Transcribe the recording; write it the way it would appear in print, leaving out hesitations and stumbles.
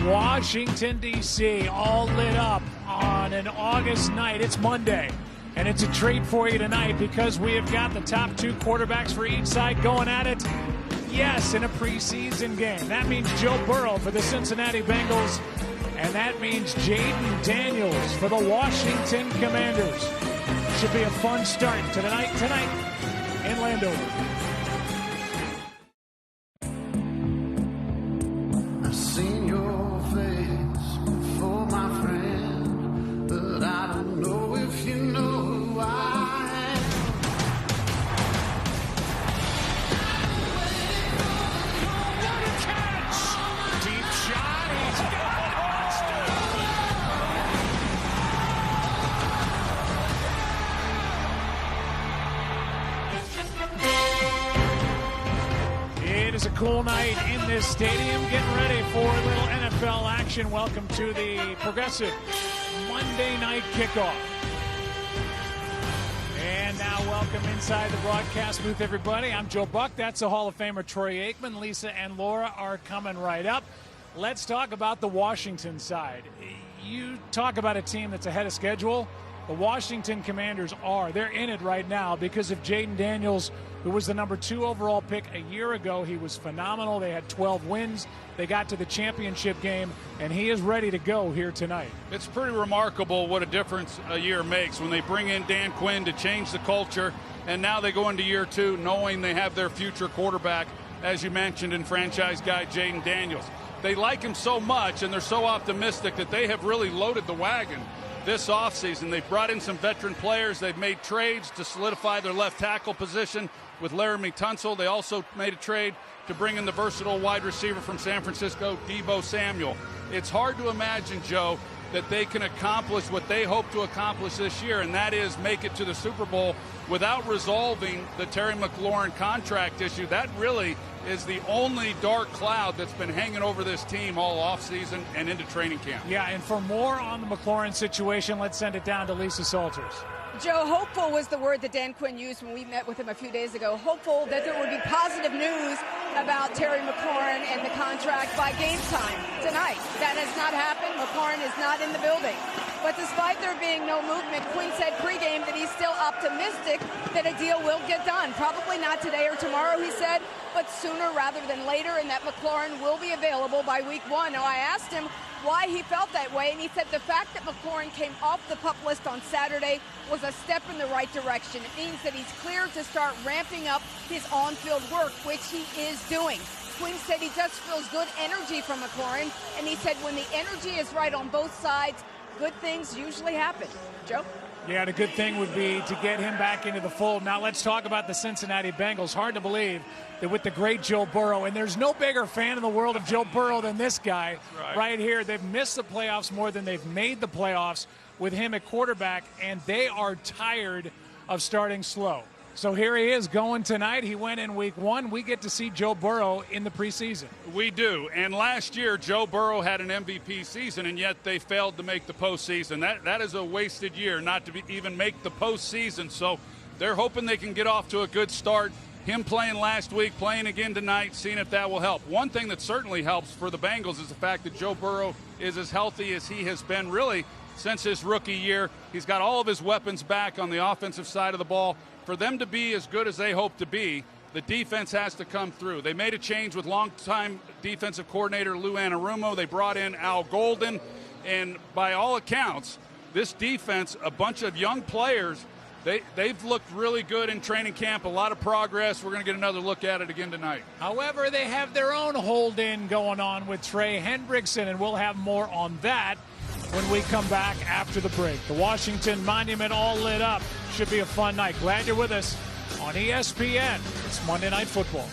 Washington, D.C., all lit up on an August night. It's Monday, and it's a treat for you tonight because we have got the top two quarterbacks for each side going at it. Yes, in a preseason game. That means Joe Burrow for the Cincinnati Bengals, and that means Jaden Daniels for the Washington Commanders. Should be a fun start to the night tonight in Landover. I've seen your face before, my friend, but I don't know if you know who I am. What a catch! Deep shot, he's got it! It is a cool night in this stadium. Getting ready for a little NFL action. Welcome to the Progressive Monday night kickoff. And now welcome inside the broadcast booth, everybody. I'm Joe Buck. That's the Hall of Famer Troy Aikman. Lisa and Laura are coming right up. Let's talk about the Washington side. You talk about a team that's ahead of schedule. The Washington Commanders are. They're in it right now because of Jaden Daniels, who was the number 2 overall pick a year ago. He was phenomenal. They had 12 wins. They got to the championship game, and he is ready to go here tonight. It's pretty remarkable what a difference a year makes when they bring in Dan Quinn to change the culture, and now they go into year 2 knowing they have their future quarterback, as you mentioned, in franchise guy Jaden Daniels. They like him so much, and they're so optimistic that they have really loaded the wagon this offseason. They've brought in some veteran players. They've made trades to solidify their left tackle position with Laramie Tunsil. They also made a trade to bring in the versatile wide receiver from San Francisco, Deebo Samuel. It's hard to imagine, Joe, that they can accomplish what they hope to accomplish this year, and that is make it to the Super Bowl without resolving the Terry McLaurin contract issue. That really is the only dark cloud that's been hanging over this team all offseason and into training camp. Yeah, and for more on the McLaurin situation, let's send it down to Lisa Salters. Joe, hopeful was the word that Dan Quinn used when we met with him a few days ago. Hopeful that there would be positive news about Terry McLaurin and the contract by game time tonight. That has not happened. McLaurin is not in the building. But despite there being no movement, Quinn said pregame that he's still optimistic that a deal will get done. Probably not today or tomorrow, he said, but sooner rather than later, and that McLaurin will be available by week 1. Now, I asked him why he felt that way, and he said the fact that McLaurin came off the PUP list on Saturday was a step in the right direction. It means that he's clear to start ramping up his on-field work, which he is doing. Quinn said he just feels good energy from McLaurin, and he said when the energy is right on both sides, good things usually happen. Joe? Yeah, the good thing would be to get him back into the fold. Now let's talk about the Cincinnati Bengals. Hard to believe that with the great Joe Burrow, and there's no bigger fan in the world of Joe Burrow than this guy right here. They've missed the playoffs more than they've made the playoffs with him at quarterback, and they are tired of starting slow. So here he is going tonight. He went in week 1. We get to see Joe Burrow in the preseason. We do. And last year, Joe Burrow had an MVP season, and yet they failed to make the postseason. That is a wasted year not to even make the postseason. So they're hoping they can get off to a good start. Him playing last week, playing again tonight, seeing if that will help. One thing that certainly helps for the Bengals is the fact that Joe Burrow is as healthy as he has been really since his rookie year. He's got all of his weapons back on the offensive side of the ball. For them to be as good as they hope to be, the defense has to come through. They made a change with longtime defensive coordinator Lou Anarumo. They brought in Al Golden, and by all accounts, this defense, a bunch of young players, they've looked really good in training camp, a lot of progress. We're going to get another look at it again tonight. However, they have their own hold-in going on with Trey Hendrickson, and we'll have more on that when we come back after the break. The Washington Monument all lit up. Should be a fun night. Glad you're with us on ESPN. It's Monday Night Football.